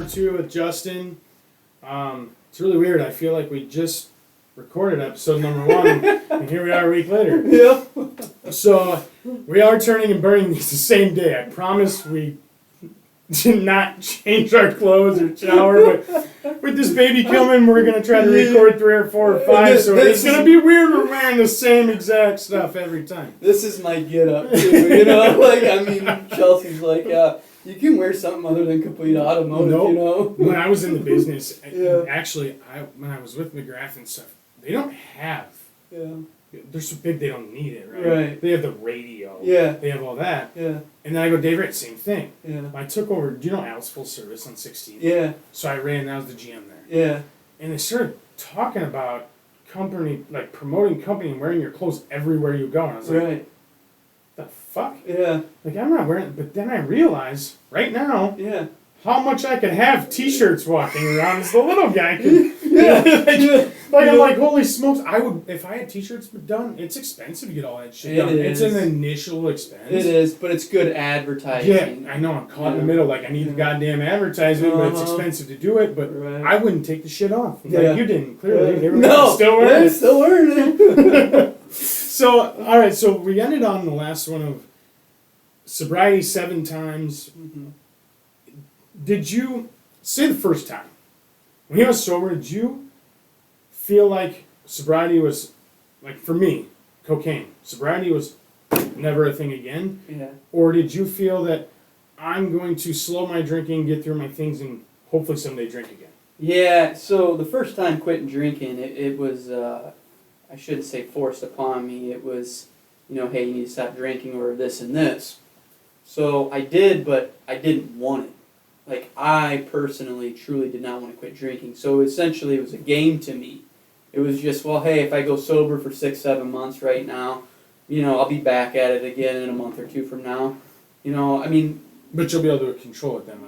number 2 with Justin. It's really weird. I feel like we just recorded episode number 1, and here we are a week later. Yeah. So we are turning and burning these the same day. I promise we did not change our clothes or shower, but with this baby coming, we're going to try to record 3 or 4 or 5, so it's going to be weird we're wearing the same exact stuff every time. This is my get-up, too, you know? Like, I mean, Chelsea's like, you can wear something other than complete automotive, Nope. you know? When I was in the business, Yeah. actually, when I was with McGrath and stuff, they don't have, Yeah. they're so big they don't need it, right? Right. They have the radio. Yeah. They have all that. Yeah. And then I go, Dave Wright, same thing. Yeah. I took over, do you know Al's Full Service on 16th? Yeah. So I ran, that was the GM there. Yeah. And they started talking about company, like promoting company and wearing your clothes everywhere you go. And I was like, Right. the fuck? Yeah. Like, I'm not wearing it. But then I realize, right now, Yeah. how much I could have t-shirts walking around as the little guy could. Yeah. Like, I'm like, holy smokes, I would, if I had t-shirts done, it's expensive to get all that shit done. It's an initial expense. It is, but it's good advertising. Yeah, I know, I'm caught in the middle, like, I need the goddamn advertisement, but it's expensive to do it, but Right. I wouldn't take the shit off. Yeah. Like, you didn't, clearly. They were No, still wearing they're it. still wearing it. So, alright, so we ended on the last one of sobriety 7 times. Mm-hmm. Did you, say the first time, when you was sober, did you feel like sobriety was, like for me, cocaine, sobriety was never a thing again? Yeah. Or did you feel that I'm going to slow my drinking, get through my things, and hopefully someday drink again? Yeah, so the first time quitting drinking, it was, I shouldn't say forced upon me. It was, you know, hey, you need to stop drinking or this and this. So I did, but I didn't want it. Like, I personally, truly did not want to quit drinking. So essentially it was a game to me. It was just, well, hey, if I go sober for 6-7 months right now, you know, I'll be back at it again in a month or 2 from now. You know, I mean... But you'll be able to control it then.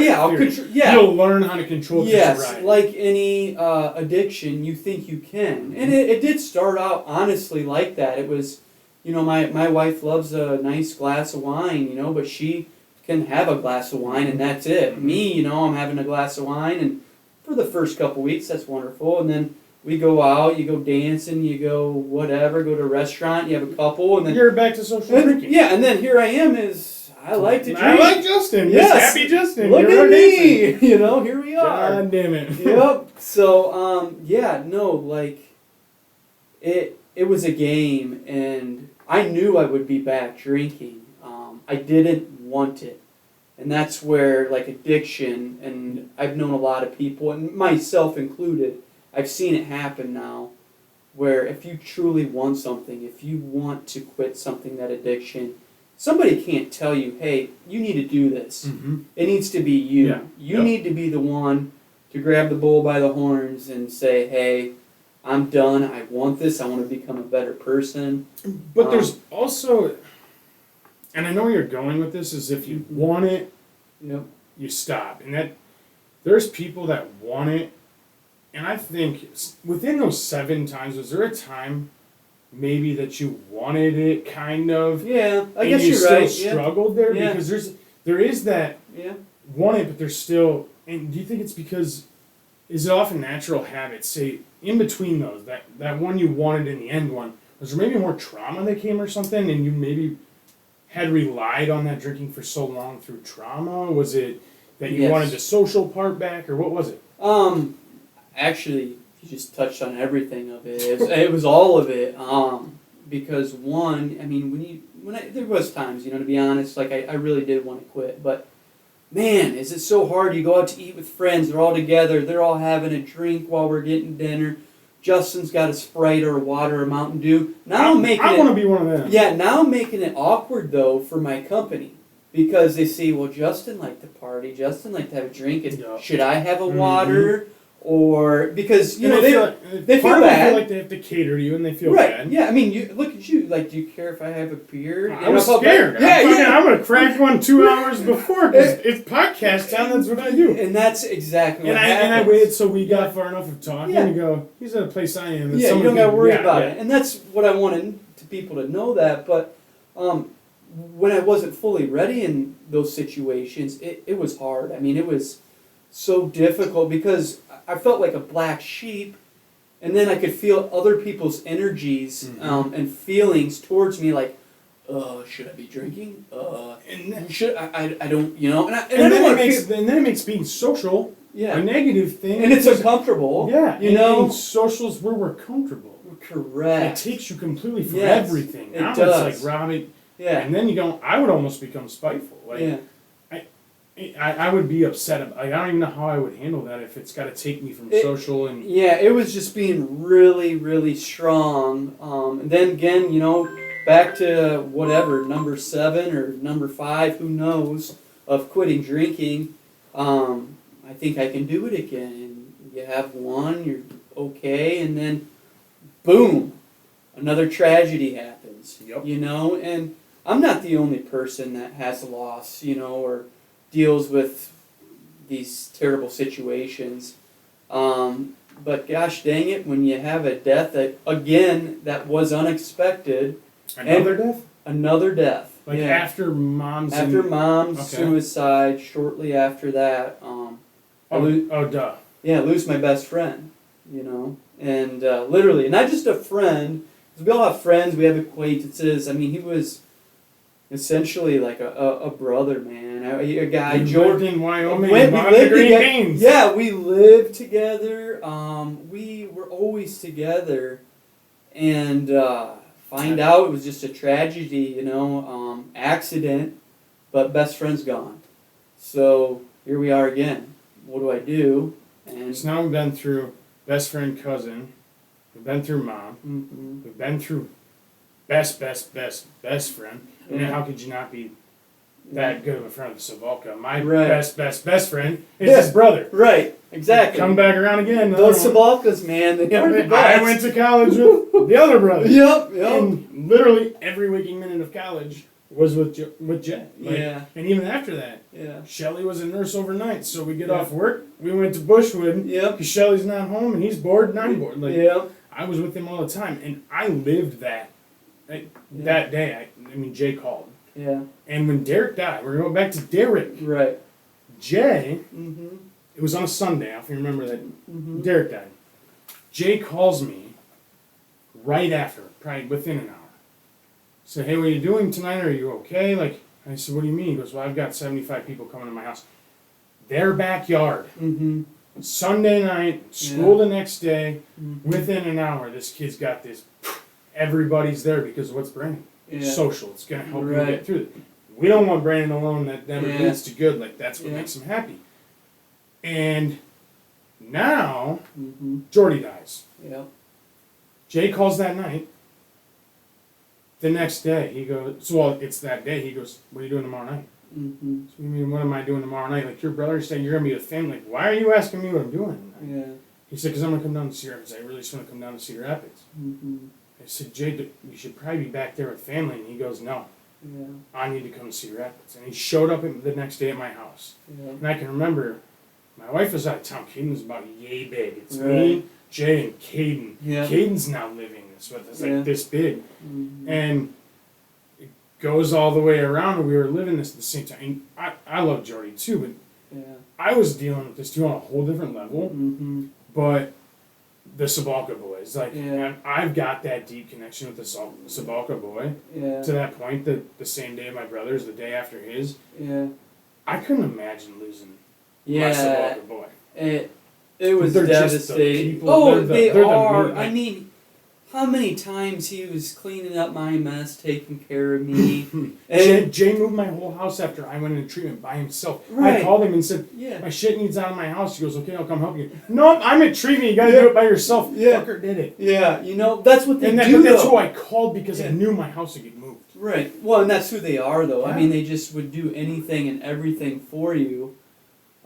Yeah, I'll control. Yeah, you'll learn how to control your sobriety. Like any addiction, you think you can, and it did start out honestly like that. It was, you know, my wife loves a nice glass of wine, you know, but she can have a glass of wine and that's it. Me, you know, I'm having a glass of wine, and for the first couple weeks, that's wonderful, and then we go out, you go dancing, you go whatever, go to a restaurant, you have a couple, and then you're back to social drinking. Yeah, and then here I am I like to drink. I like Justin. Yes. Happy Justin. Look at me. You know, here we are. God damn it. Yep. So, yeah, no, like, it was a game, and I knew I would be back drinking. I didn't want it. And that's where, like, addiction, and I've known a lot of people, and myself included, I've seen it happen now, where if you truly want something, if you want to quit something, that addiction, somebody can't tell you, hey, you need to do this. Mm-hmm. It needs to be you. Yeah. You need to be the one to grab the bull by the horns and say, hey, I'm done. I want this. I want to become a better person. But there's also, and I know where you're going with this, is if you want it, Yep. you stop. And that there's people that want it, and I think within those 7 times, was there a time maybe that you wanted it, kind of? Yeah, I and guess you you're still right. struggled there? Yeah. Because there is that Yeah. want it, but there's still, and do you think it's because, is it often natural habits, say, in between those, that one you wanted in the end one, was there maybe more trauma that came or something, and you maybe had relied on that drinking for so long through trauma? Was it that you wanted the social part back, or what was it? Actually, you just touched on everything of it. It was all of it. Because one, I mean, there was times, you know, to be honest, like I really did want to quit, but man, is it so hard. You go out to eat with friends, they're all together, they're all having a drink while we're getting dinner. Justin's got a Sprite or a water or a Mountain Dew. Now I want to be one of them. Yeah, now I'm making it awkward, though, for my company. Because they see, well, Justin liked to party. Justin liked to have a drink. And should I have a water? Or, because, you know, they feel bad. Feel like they have to cater to you, and they feel right. bad. Yeah, I mean, look at you. Like, do you care if I have a beer? I was scared. I'm going to crack one 2 hours before, because it's podcast time, that's what I do. And that's exactly what happens. And I waited so we got far enough of talking to go, he's at a place I am. Yeah, you don't got to worry about it. And that's what I wanted to people to know that. But when I wasn't fully ready in those situations, it was hard. I mean, it was so difficult because I felt like a black sheep, and then I could feel other people's energies and feelings towards me, like, should I be drinking? Should I don't, you know, and I And don't want to then it makes being social yeah, a negative thing. and it's uncomfortable. Yeah, you know, and socials where we're comfortable. correct. It takes you completely from Yes, everything. it Now does. it's like robbing. Yeah, And then I would almost become spiteful. Like, yeah, I would be upset. I don't even know how I would handle that if it's got to take me from social and. yeah. It was just being really, really strong. And then again, you know, back to whatever number 7 or number 5, who knows, of quitting drinking. I think I can do it again. And you have one, you're okay, and then, boom, another tragedy happens. Yep. You know, and I'm not the only person that has a loss, you know, or deals with these terrible situations. But gosh dang it, when you have a death that was unexpected. Another death? Another death. Like yeah. after mom's. After mom's Okay. suicide, shortly after that, duh. I lose my best friend, you know, and literally, not just a friend, because we all have friends, we have acquaintances. I mean, he was essentially like a brother, man. A guy, George in Wyoming, we and lived Green together. Beans. Yeah, we lived together. We were always together, and find out it was just a tragedy, you know, accident, but best friend's gone. So here we are again. What do I do? And So now we've been through best friend, cousin. We've been through mom. mhm. We've been through best friend. I mean, Yeah. how could you not be that good of a friend of Savalka? My Right. best friend is Yeah. his brother. Right, exactly. Come back around again. Those another one. Sabalkas, man, they are the best. I went to college with the other brother. Yep. And literally every waking minute of college was with Jen. Like, Yeah. And even after that, Yeah. Shelly was a nurse overnight. So we get Yeah. off work, we went to Bushwood. Yep. Because Shelly's not home and he's bored and I'm bored. Like, Yep. I was with him all the time, and I lived that. That day, I mean, Jay called. Yeah. And when Derek died, we're going back to Derek. Right. Jay, Mhm. it was on a Sunday, I don't know if you remember that. Mhm. Derek died. Jay calls me right after, probably within an hour. Said, hey, what are you doing tonight? Are you okay? Like, I said, what do you mean? He goes, well, I've got 75 people coming to my house. Their backyard. Mhm. Sunday night, school the next day. Mhm. Within an hour, this kid's got this. Everybody's there because of what's Brandon. Yeah. Social. It's going to help him Right. get through it. We don't want Brandon alone. That never Yeah. leads to good. Like, that's what Yeah. makes him happy. And now, Mhm. Jordy dies. Yep. Jay calls that night. The next day, he goes, well, it's that day. He goes, what are you doing tomorrow night? Mhm. So, you mean, what am I doing tomorrow night? Like, your brother said you're going to be with family. Like, why are you asking me what I'm doing? Yeah. He said, because I'm going to come down to Cedar Rapids. I really just want to come down to Cedar Rapids. Mhm. I said, Jay, you should probably be back there with family. And he goes, no, Yeah. I need to come to Cedar Rapids. And he showed up the next day at my house. Yeah. And I can remember, my wife was out of town. Caden was about yay big. It's Right. me, Jay, and Caden. Yeah. Caden's now living this with us, like Yeah. this big. Mhm. And it goes all the way around, and we were living this at the same time. And I love Jordy too, but Yeah. I was dealing with this too on a whole different level. Mhm. But the Sabalka boys, like, Yeah. I've got that deep connection with the Sabalka boy Yeah. to that point that the same day of my brother's, the day after his, Yeah. I couldn't imagine losing my Yeah. Sabalka boy. It was They're just the devastating. people- Oh, they're the they meat, are. like- I mean, how many times he was cleaning up my mess, taking care of me. Jay moved my whole house after I went into treatment by himself. Right. I called him and said, Yeah. my shit needs out of my house. He goes, okay, I'll come help you. Nope, I'm in treatment. You gotta do it by yourself. Yeah. Fucker did it. Yeah, you know, that's what they And do, but that's though. who I called because I Yeah. knew my house would get moved. Right. Well, and that's who they are, though. I Yeah. mean, they just would do anything and everything for you.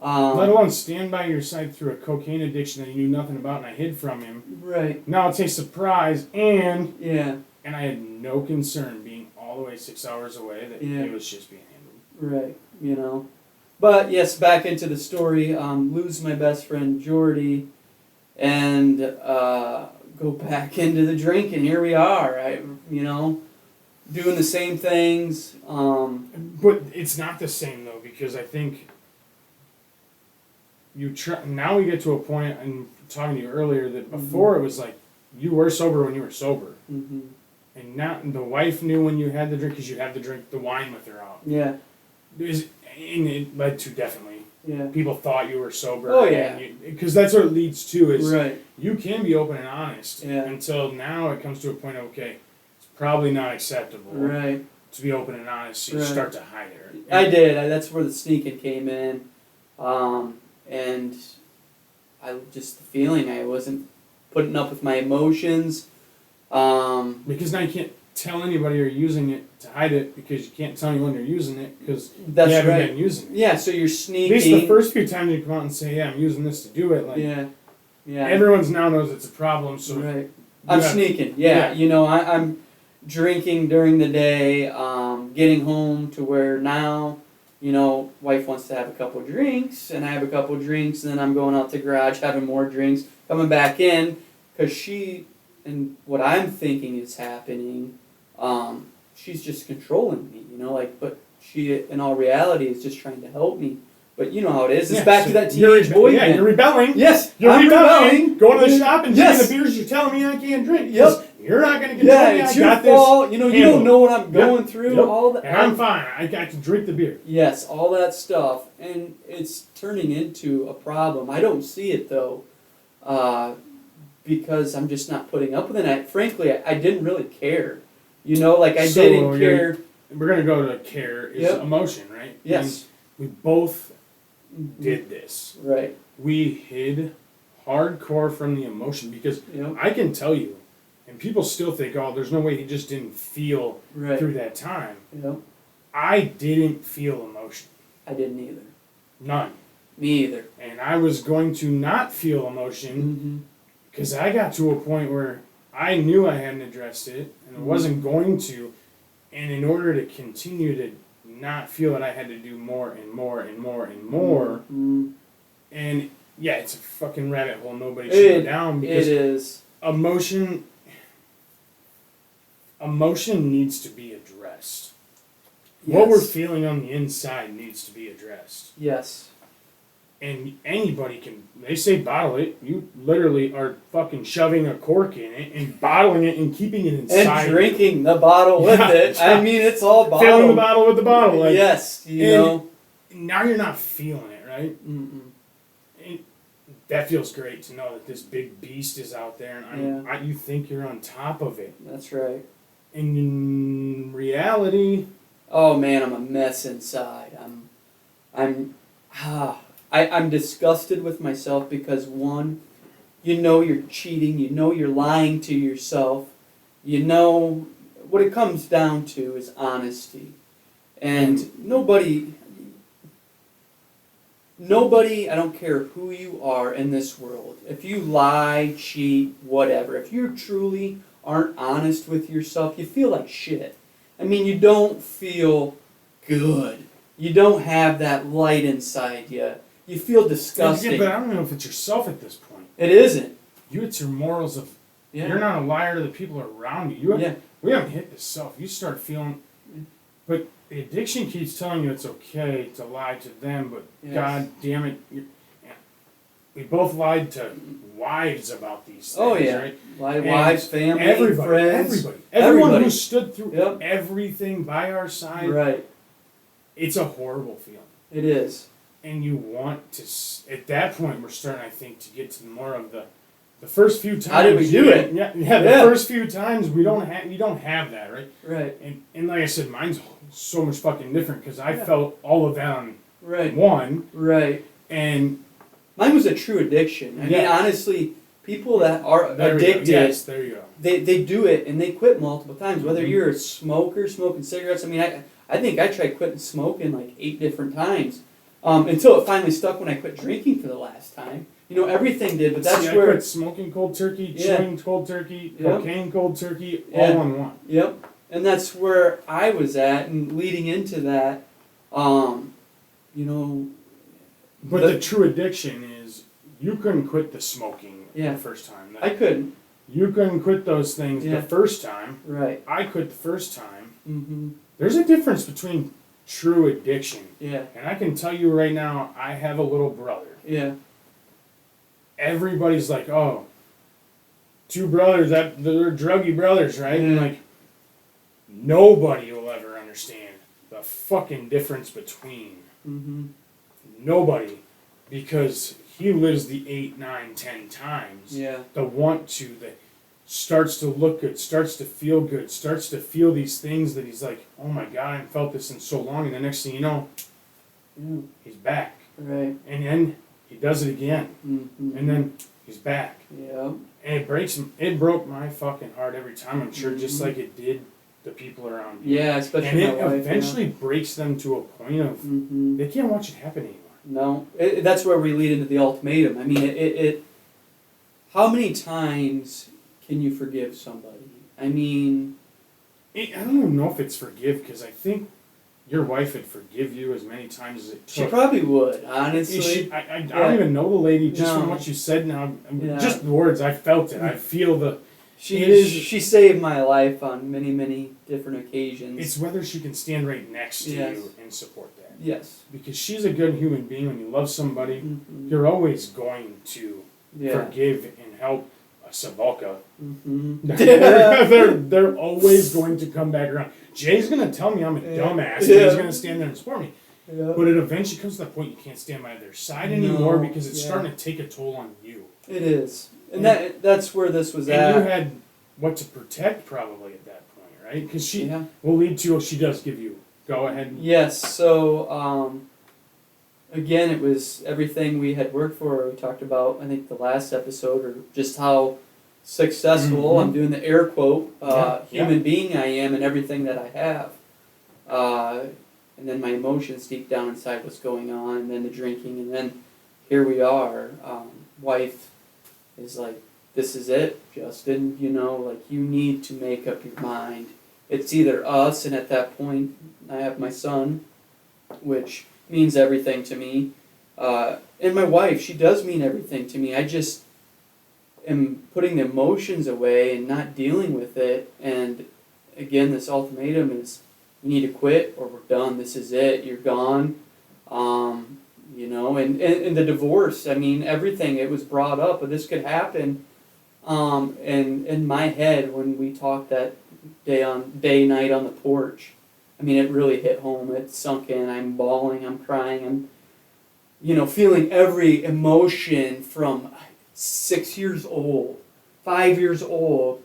Let alone stand by your side through a cocaine addiction that you knew nothing about and I hid from him. Right. Now it's a surprise and Yeah. I had no concern being all the way 6 hours away that Yeah. it was just being handled. Right. You know. But yes, back into the story. Lose my best friend Jordy, and go back into the drinking. Here we are. Doing the same things. But it's not the same though, because I think now we get to a point, and talking to you earlier, that before it was like you were sober when you were sober, Mm-hmm. and now the wife knew when you had the drink because you had to drink the wine with her out. Yeah. And it led to definitely Yeah. people thought you were sober. Oh, yeah. Because that's what it leads to is Right. you can be open and honest Yeah. until now it comes to a point of, okay, it's probably not acceptable Right. to be open and honest, so you Right. start to hide it. I did. That's where the sneaking came in, and I just the feeling I wasn't putting up with my emotions. Because now you can't tell anybody you're using it to hide it because you can't tell anyone you're using it because That's you haven't right. been using it. Yeah. So you're At sneaking. least the first few times you come out and say, yeah, I'm using this to do it, like Yeah. Yeah. everyone's now knows it's a problem, so Right. I'm have- sneaking. Yeah. Yeah. I'm drinking during the day. Getting home to where now, wife wants to have a couple drinks, and I have a couple drinks, and then I'm going out to the garage having more drinks, coming back in, because and what I'm thinking is happening, she's just controlling me, but she, in all reality, is just trying to help me. But you know how it is. It's Yeah, back so to that you're teenage boy again. you're rebelling. Yes, You're I'm rebelling. Going to the shop and Yes. drinking the beers you're telling me I can't drink. Yep. 'Cause You're not going to control Yeah, me. it's I your got this. fault. You don't handled. know what I'm Yep. going through. Yep. All that. And I'm fine. I got to drink the beer. Yes, all that stuff, and it's turning into a problem. I don't see it though, because I'm just not putting up with it. Frankly, I didn't really care. I So didn't care. We're going to go to care is Yep. emotion, right? Yes. And we both did this. Right. We hid hardcore from the emotion because Yep. I can tell you, and people still think, oh, there's no way he just didn't feel Right. through that time. Yep. I didn't feel emotion. I didn't either. None. Me either. And I was going to not feel emotion because I got to a point where I knew I hadn't addressed it and I wasn't going to. And in order to continue to not feel it, I had to do more and more and more and more. Mm-hmm. And yeah, it's a fucking rabbit hole nobody should go down because It is. emotion needs to be addressed. What we're Yes. feeling on the inside needs to be addressed. Yes. And anybody can, they say bottle it. You literally are fucking shoving a cork in it and bottling it and keeping it inside. And drinking the bottle with Yeah, it. I mean, it's all bottled. Filling the bottle with the bottle. Like, yes, and now you're not feeling it, right? Mm-mm. And that feels great to know that this big beast is out there and you think you're on top of it. That's right. And in reality, Oh man, I'm a mess inside. I'm disgusted with myself because one, you're cheating, you're lying to yourself, what it comes down to is honesty. And nobody, I don't care who you are in this world, if you lie, cheat, whatever, if you truly aren't honest with yourself, you feel like shit. I mean, you don't feel good. You don't have that light inside you. You feel disgusting. yeah, but I don't know if it's yourself at this point. It isn't. It's your morals of, Yeah. you're not a liar to the people around you. Yeah. We haven't hit the self. You start feeling, but the addiction keeps telling you it's okay to lie to them, but Yes. God damn it, we both lied to wives about these things, Oh yeah. right? Wives, family, Everybody, friends. everyone everybody. who stood through Yep. everything by our side, Right. it's a horrible feeling. It is. And you want to, at that point, we're starting, I think, to get to more of the first few times. How did we do it? Yeah, the Yeah. first few times you don't have that, right? Right. And like I said, mine's so much fucking different because I felt all of that on Right. one, Right. and Mine was a true addiction. I mean, Yeah. honestly, people that are there we go. addicted, Yes, there you go. they do it and they quit multiple times. Whether you're a smoker, smoking cigarettes. I mean, I think I tried quitting smoking like 8 different times until it finally stuck when I quit drinking for the last time. Everything did, but that's See, where. I quit smoking cold turkey, Yeah. chewing cold turkey, Yep. cocaine cold turkey, Yeah. all in one. Yep. And that's where I was at, and leading into that, But the true addiction is you couldn't quit the smoking Yeah. the first time. I couldn't. You couldn't quit those things Yeah. the first time. Right. I quit the first time. Mm-hmm. There's a difference between true addiction. Yeah. And I can tell you right now, I have a little brother. Yeah. everybody's like, oh, two brothers, that they're druggy brothers, right? And like, nobody will ever understand the fucking difference between nobody, because he lives the 8, 9, 10 times. Yeah. The want to, that starts to look good, starts to feel good, starts to feel these things that he's like, oh my God, I haven't felt this in so long. And the next thing you know, he's back. Right. And then he does it again. And then he's back. Yeah. And it broke my fucking heart every time, I'm sure, just like it did the people around me. Yeah, especially and it my wife, eventually breaks them to a point of they can't watch it happen anymore. No, that's where we lead into the ultimatum. I mean, it how many times can you forgive somebody? I mean, I don't even know if it's forgive, because I think your wife would forgive you as many times as it took. she probably would, honestly. I don't even know the lady, just from what you said now. Just the words, I felt it. I feel the... She saved my life on many, many different occasions. It's whether she can stand right next to you and support that. Yes. Because she's a good human being. When you love somebody, you're always going to forgive and help a Savalka. They're always going to come back around. Jay's going to tell me I'm a dumbass, and he's going to stand there and support me. Yeah. But it eventually comes to the point you can't stand by their side anymore, because it's starting to take a toll on you. It is. And that's where this was at. And you had what to protect probably at that point, right? Because she will lead to, she does give you. Go ahead. Yes. So, again, it was everything we had worked for. We talked about, I think, the last episode, or just how successful, I'm doing the air quote, human being I am and everything that I have. And then my emotions deep down inside what's going on, and then the drinking, and then here we are. Wife is like, this is it, Justin, like, you need to make up your mind. It's either us, and at that point, I have my son, which means everything to me. And my wife, she does mean everything to me. I just am putting the emotions away and not dealing with it. And again, this ultimatum is, you need to quit or we're done. This is it. You're gone. And the divorce, I mean, everything, it was brought up, but this could happen. And in my head, when we talked that night on the porch, I mean, it really hit home. It sunk in. I'm bawling. I'm crying. I'm, feeling every emotion from 6 years old, 5 years old,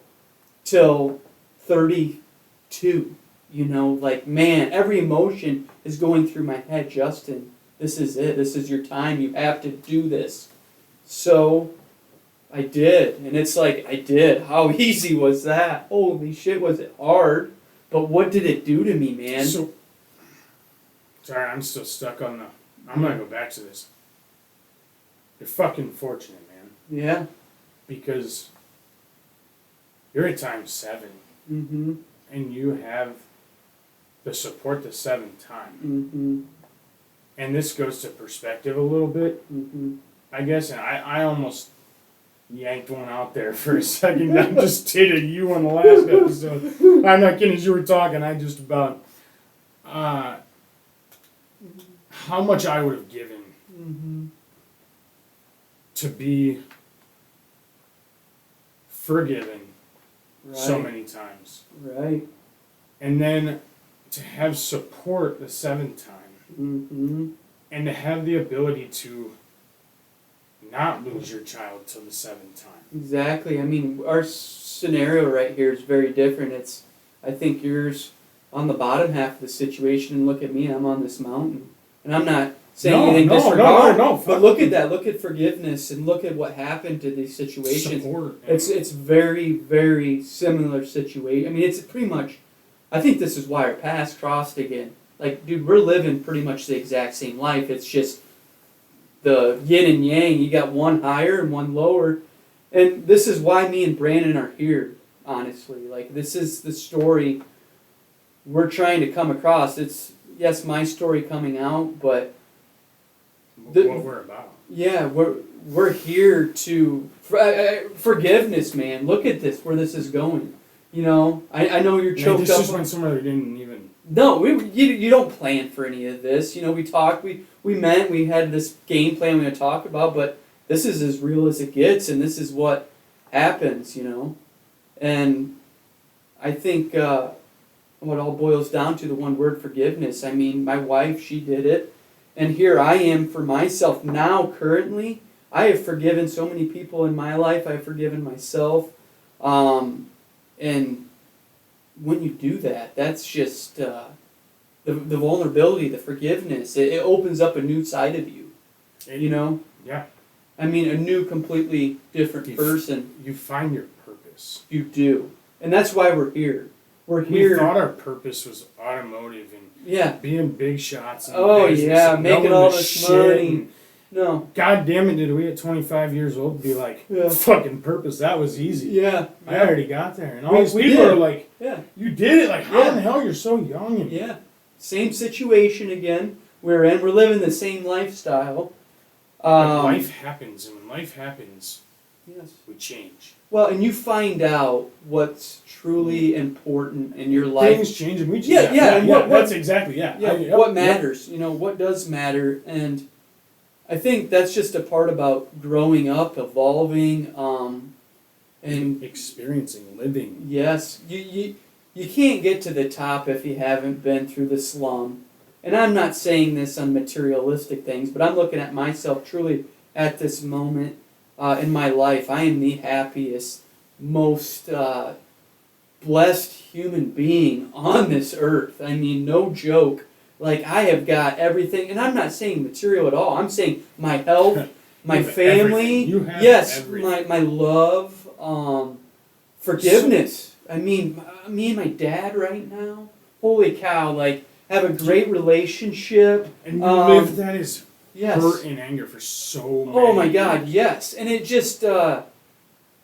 till 32. Like, man, every emotion is going through my head. Justin, this is it. This is your time. You have to do this. So I did. And it's like, I did. How easy was that? Holy shit, was it hard? But what did it do to me, man? So, sorry, I'm still stuck on the... I'm going to go back to this. You're fucking fortunate, man. Yeah. Because you're at times 7. And you have the support the 7th time. And this goes to perspective a little bit, I guess. And I almost yanked one out there for a second. I just did a you on the last episode. I'm not kidding. As you were talking, I just about how much I would have given to be forgiven so many times. Right. And then to have support the 7th time. And to have the ability to not lose your child till the 7th time. Exactly. I mean, our scenario right here is very different. I think yours on the bottom half of the situation, and look at me, I'm on this mountain. And I'm not saying anything disregard. No, but look at that. Look at forgiveness, and look at what happened to these situations. Support. It's very, very similar situation. I mean, it's pretty much, I think this is why our paths crossed again. Like, dude, we're living pretty much the exact same life. It's just the yin and yang. You got one higher and one lower. And this is why me and Brandon are here, honestly. Like, this is the story we're trying to come across. It's, yes, my story coming out, but... what we're about. Yeah, we're here to... forgiveness, man. Look at this, where this is going. I know you're choked up. This just went somewhere that didn't even... No, you don't plan for any of this. We talked, we met, we had this game plan we were going to talk about, but this is as real as it gets, and this is what happens, you know. And I think what all boils down to the one word, forgiveness. I mean, my wife, she did it, and here I am for myself now. Currently, I have forgiven so many people in my life. I've forgiven myself, and when you do that, that's just the vulnerability, the forgiveness. It opens up a new side of you, you know. Yeah. I mean, a new, completely different person. You find your purpose. You do. And that's why we're here. We're here. We thought our purpose was automotive and being big shots. And making all this money. No. God damn it, did we at 25 years old be like, fucking purpose, that was easy. Yeah. I already got there. And all these people are like, you did it. Like, how in the hell, you're so young. And same situation again. We're living the same lifestyle. Life happens, and when life happens, we change. Well, and you find out what's truly important in your life. Things change, and we change. That's exactly, what matters, you know, what does matter. And I think that's just a part about growing up, evolving, and experiencing, living. Yes, you can't get to the top if you haven't been through the slum. And I'm not saying this on materialistic things, but I'm looking at myself truly at this moment in my life. I am the happiest, most blessed human being on this earth. I mean, no joke. Like, I have got everything, and I'm not saying material at all. I'm saying my health, my family, everything. my love, forgiveness. I mean, me and my dad right now, holy cow, like, have a great relationship. And you live that is hurt and anger for so many Oh my God, yes. And it just,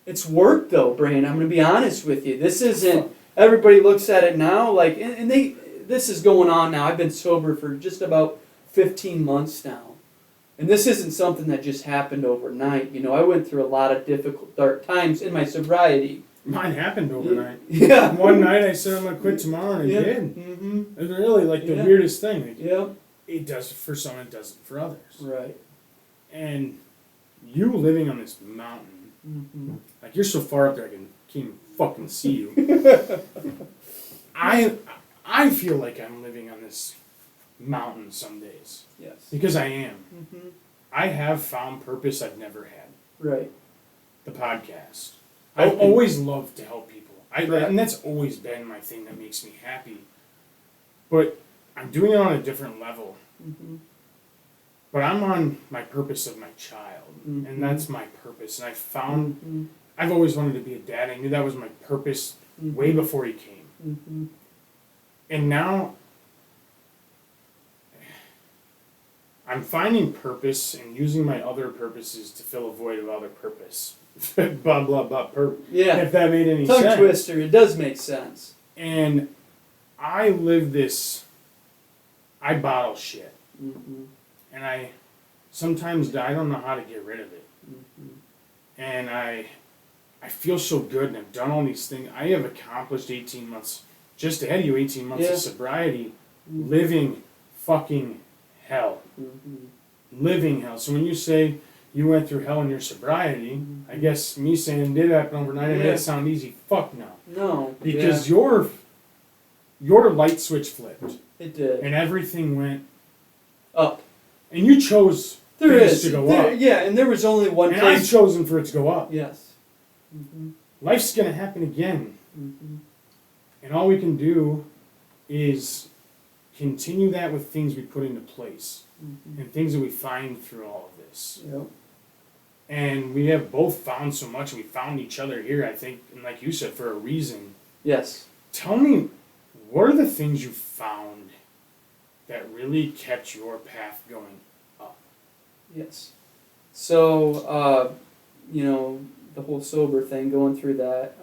it's work though, Brian. I'm going to be honest with you. This isn't, everybody looks at it now, like, and this is going on now. I've been sober for just about 15 months now. And this isn't something that just happened overnight. You know, I went through a lot of difficult, dark times in my sobriety. Mine happened overnight. Yeah. One night I said I'm going to quit tomorrow, and I did. Mm-hmm. It's really like the weirdest thing. Like, It does for some, it doesn't for others. Right. And you living on this mountain, like, you're so far up there I can't even fucking see you. I feel like I'm living on this mountain some days. Yes. Because I am. Mm-hmm. I have found purpose I've never had. Right. The podcast. I've always loved to help people. And that's always been my thing that makes me happy. But I'm doing it on a different level. Mm-hmm. But I'm on my purpose of my child. Mm-hmm. And that's my purpose. And I found, I've always wanted to be a dad. I knew that was my purpose way before he came. Mm-hmm. And now I'm finding purpose and using my other purposes to fill a void of other purpose. Blah, blah, blah. If that made any sense. Tongue twister. It does make sense. And I live this, I bottle shit. Mm-hmm. And I sometimes I don't know how to get rid of it. Mm-hmm. And I feel so good, and I've done all these things. I have accomplished 18 months, just ahead of you, 18 months of sobriety, living fucking hell. Mm-hmm. Living hell. So when you say you went through hell in your sobriety, I guess me saying it did happen overnight, it made it sound easy. Fuck no. No. Because your light switch flipped. It did. And everything went up. And you chose to go up. Yeah, and there was only one place. And I've chosen for it to go up. Yes. Mm-hmm. Life's going to happen again. Mm-hmm. And all we can do is continue that with things we put into place. Mm-hmm. And things that we find through all of this. Yep. And we have both found so much. We found each other here, I think, and like you said, for a reason. Yes. Tell me, what are the things you found that really kept your path going up? Yes. So, the whole sober thing, going through that,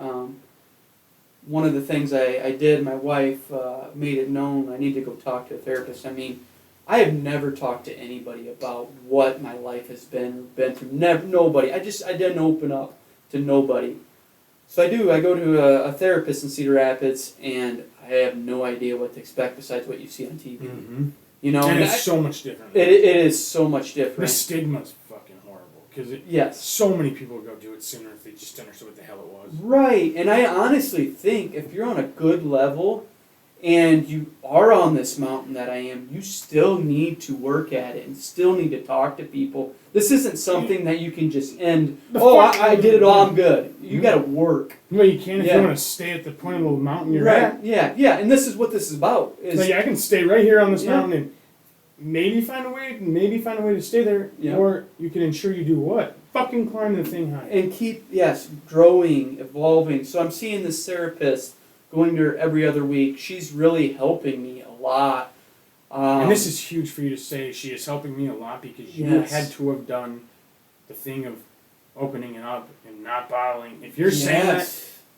one of the things I did, my wife made it known I need to go talk to a therapist. I mean, I have never talked to anybody about what my life has been through. Nobody. I didn't open up to nobody. So I go to a therapist in Cedar Rapids, and I have no idea what to expect besides what you see on TV. Mm-hmm. You know, and it's so much different. It is so much different. The stigma's fucking horrible. because Yes. so many people would go do it sooner if they just understood what the hell it was. Right, and I honestly think if you're on a good level and you are on this mountain that I am, you still need to work at it and still need to talk to people. This isn't something that you can just end, I did it all, I'm good. You gotta work. Well, you can if Yeah. you want to stay at the point of the mountain you're Right, at. yeah, and this is what this is about. Is Like, I can stay right here on this Yeah. mountain and maybe find a way to stay there, Yeah. or you can ensure you do what? Fucking climb the thing high. and keep, yes, growing, evolving. So I'm seeing this therapist, going to her every other week. She's really helping me a lot. And this is huge for you to say. She is helping me a lot because you Yes. had to have done the thing of opening it up and not bottling. If you're saying that,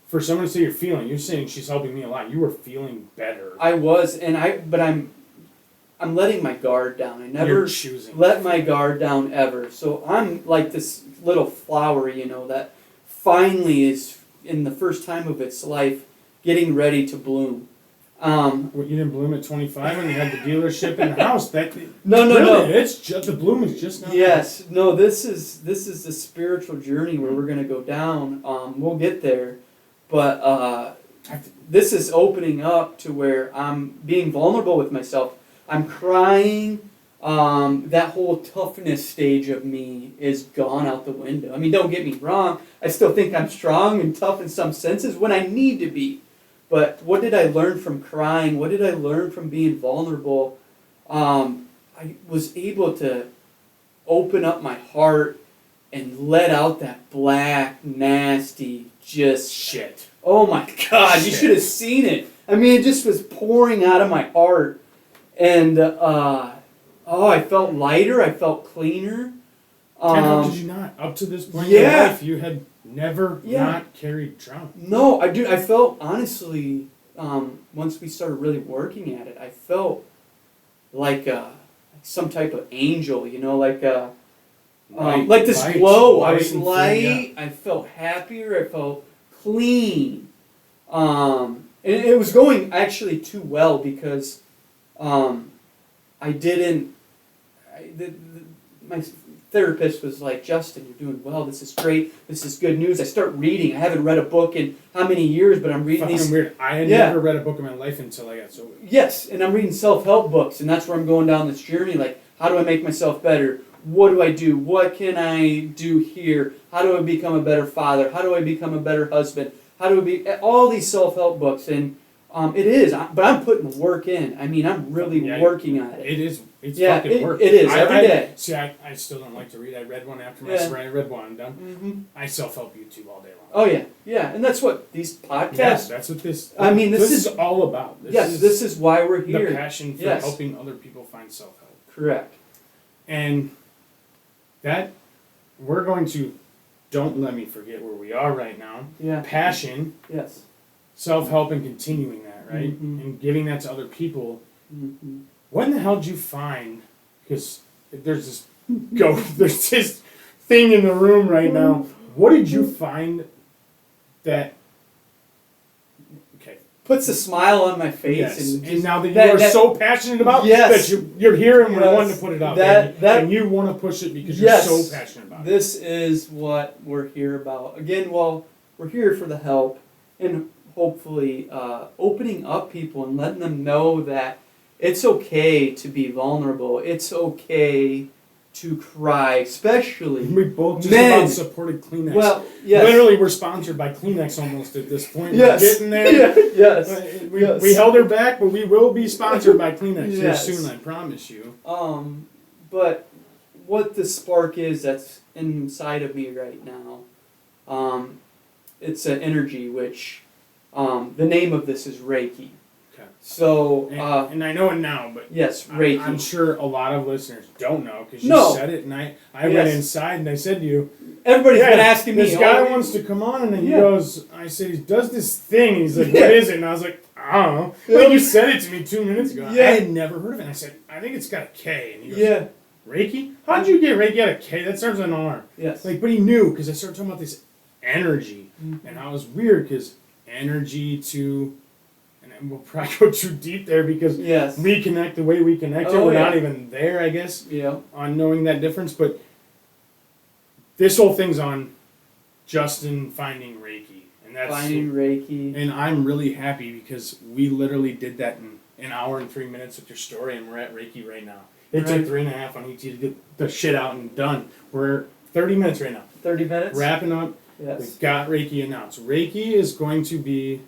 for someone to say you're saying she's helping me a lot. You were feeling better. I was, but I'm letting my guard down. I You're never choosing. let my guard down ever. So I'm like this little flower, that finally is in the first time of its life getting ready to bloom. What, you didn't bloom at 25 when you had the dealership in the house. No. It's just the bloom is just now. Yes, no. This is the spiritual journey where we're gonna go down. We'll get there, but this is opening up to where I'm being vulnerable with myself. I'm crying. That whole toughness stage of me is gone out the window. I mean, don't get me wrong. I still think I'm strong and tough in some senses when I need to be. But what did I learn from crying? What did I learn from being vulnerable? I was able to open up my heart and let out that black, nasty, just Shit. Oh my God! You Shit. should have seen it. I mean, it just was pouring out of my heart, and I felt lighter. I felt cleaner. And how did you not? Up to this point in your Yeah. life, you had never Yeah. not carried trauma. No, I felt honestly. Once we started really working at it, I felt like some type of angel. Like this Light, glow. I light was and light. I felt happier. I felt clean. And it was going actually too well because I didn't. My therapist was like, Justin, you're doing well. This is great. This is good news. I start reading. I haven't read a book in how many years, but I'm reading Fucking these. weird. I had Yeah. never read a book in my life until I got sober. Yes, and I'm reading self-help books, and that's where I'm going down this journey. Like, how do I make myself better? What do I do? What can I do here? How do I become a better father? How do I become a better husband? How do I be all these self-help books? And it is, but I'm putting work in. I mean, I'm really working on it. It is. It's Yeah, fucking work. it is, every day. See, I still don't like to read. I read one after my Yeah. sobriety. I read one. I'm done. Mm-hmm. I self-help YouTube all day long. Oh yeah, and that's what these podcasts. Yes, that's what this. I mean, this is is- all about. This is why we're the here. passion for Yes. helping other people find self-help. Correct. And that we're going to. Don't let me forget where we are right now. Yeah. Passion, Yes. self-help, and continuing that, right? Mhm. And giving that to other people. Mm-hmm. When the hell did you find? Because there's this thing in the room right now. What did you find that? Okay. Puts a smile on my face, Yes. and, And now that you are so passionate about Yes. that you're here and we're Yes. wanting to put it out That- there, that- and you want to push it because Yes. you're so passionate about it. This is what we're here about. Again, we're here for the help and hopefully opening up people and letting them know that it's okay to be vulnerable. It's okay to cry, especially. We both just Men. about supported Kleenex. Well, yes. Literally, we're sponsored by Kleenex almost at this point. Yes. We're getting there. Yeah, yes. We, we held her back, but we will be sponsored by Kleenex here Yes. soon, I promise you. But what the spark is that's inside of me right now, it's an energy which, the name of this is Reiki. Okay. So, And I know it now, but yes, Reiki. I'm sure a lot of listeners don't know because you No. said it, and I went Yes. inside and I said to you, Everybody's been asking me. this guy oh, wants to come on, and then he Yeah. goes, I said, he does this thing. He's like, Yeah. what is it? And I was like, I don't know. Yeah. Like, you said it to me 2 minutes ago. Yeah. I had never heard of it. And I said, I think it's got a K. And he goes, Yeah. Reiki? How'd you get Reiki out of K? That starts with an R. Yes. Like, but he knew because I started talking about this energy, Mhm. and I was weird because energy to, and we'll probably go too deep there because Yes. we connect the way we connect. Oh, We're yeah. not even there, I guess, Yeah. on knowing that difference. But this whole thing's on Justin finding Reiki, and that's Finding Reiki. and I'm really happy because we literally did that in an hour and 3 minutes with your story, and we're at Reiki right now. It took 3.5 on ET to get the shit out and done. We're 30 minutes right now. 30 minutes? Wrapping up. Yes. We've got Reiki announced. Reiki is going to be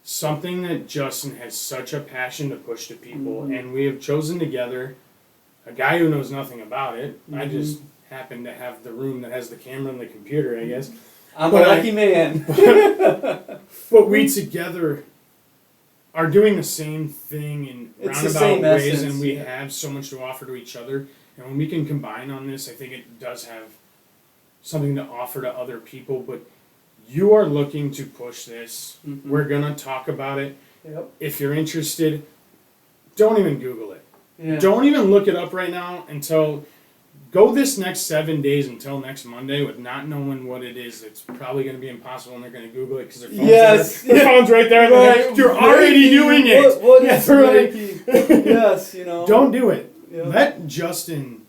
something that Justin has such a passion to push to people, and we have chosen together a guy who knows nothing about it. I just happen to have the room that has the camera and the computer, I guess. I'm a lucky man. But we together are doing the same thing in It's the roundabout same ways, essence, and we yeah. have so much to offer to each other. And when we can combine on this, I think it does have something to offer to other people. But you are looking to push this. We're gonna talk about it. Yep. If you're interested, don't even Google it. Yeah. Don't even look it up right now until go this next 7 days until next Monday with not knowing what it is. It's probably going to be impossible, and they're going to Google it because their phone's Yes. there. Their phone's right there. Right. You're already doing it. What Yeah, is right. Reiki? Yes, you know. Don't do it. Yeah. Let Justin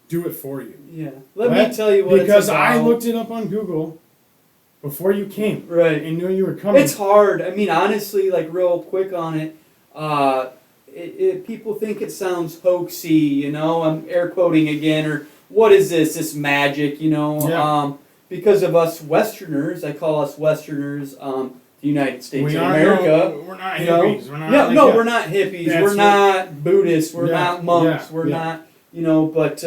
do it for you. Yeah. Let me tell you what because it's about. I looked it up on Google before you came. Right. And knew you were coming. It's hard. I mean, honestly, like real quick on it, people think it sounds hoaxy, you know. I'm air quoting again, or what is this? This magic, you know? Yeah. Because of us Westerners, I call us Westerners, the United States we of aren't, America. no, we're not you know? hippies. We're not Yeah, like no, that. we're not hippies. That's We're what- not Buddhists. We're Yeah, not monks. yeah, we're yeah. not, you know. But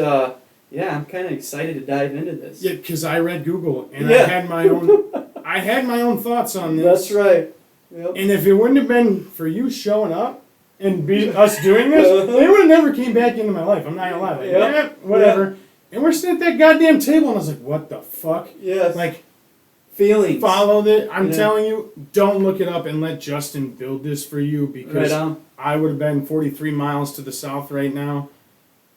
yeah, I'm kind of excited to dive into this. Yeah, because I read Google and Yeah. I had my own thoughts on this. That's right. Yep. And if it wouldn't have been for you showing up and us doing this, they would have never came back into my life. I'm not gonna lie. Like, Yep. yeah, whatever. And we're sitting at that goddamn table, and I was like, "What the fuck?" Yes. Like, Feelings. follow it. I'm Yeah. telling you, don't look it up and let Justin build this for you because Right on. I would have been 43 miles to the south right now,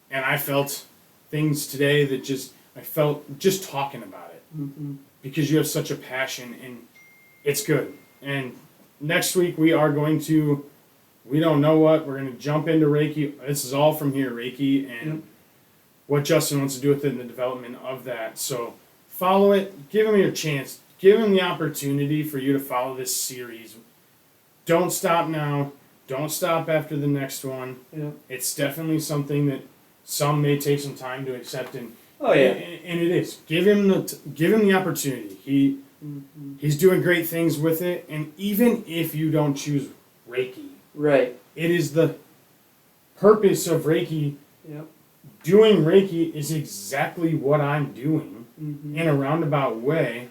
and I felt things today that I felt just talking about it because you have such a passion and it's good. And next week we are going to, we don't know what, we're going to jump into Reiki. This is all from here, Reiki, and what Justin wants to do with it and the development of that. So follow it, give him your chance, give him the opportunity for you to follow this series. Don't stop now, don't stop after the next one. Yeah. It's definitely something that some may take some time to accept, and Oh yeah. and it is. Give him the opportunity. He's doing great things with it, and even if you don't choose Reiki, Right. it is the purpose of Reiki. Yep. Doing Reiki is exactly what I'm doing in a roundabout way,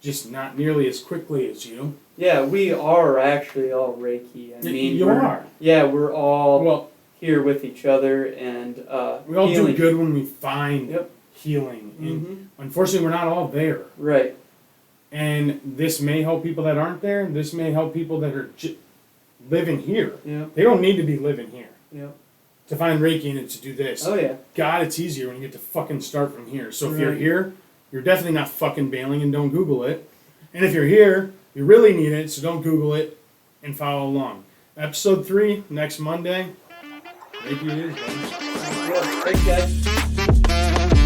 just not nearly as quickly as you. Yeah, we are actually all Reiki. I mean, you are. Yeah, we're all Well, here with each other, and we all healing. do good when we find Yep. healing, and unfortunately, we're not all there. Right. And this may help people that aren't there. This may help people that are living here. Yeah. They don't need to be living here Yeah. to find Reiki and to do this. Oh yeah. God, it's easier when you get to fucking start from here. So if you're Right. here, you're definitely not fucking bailing and don't Google it. And if you're here, you really need it, so don't Google it and follow along. Episode 3, next Monday. Reiki it is, buddy. Yeah. Thanks, guys.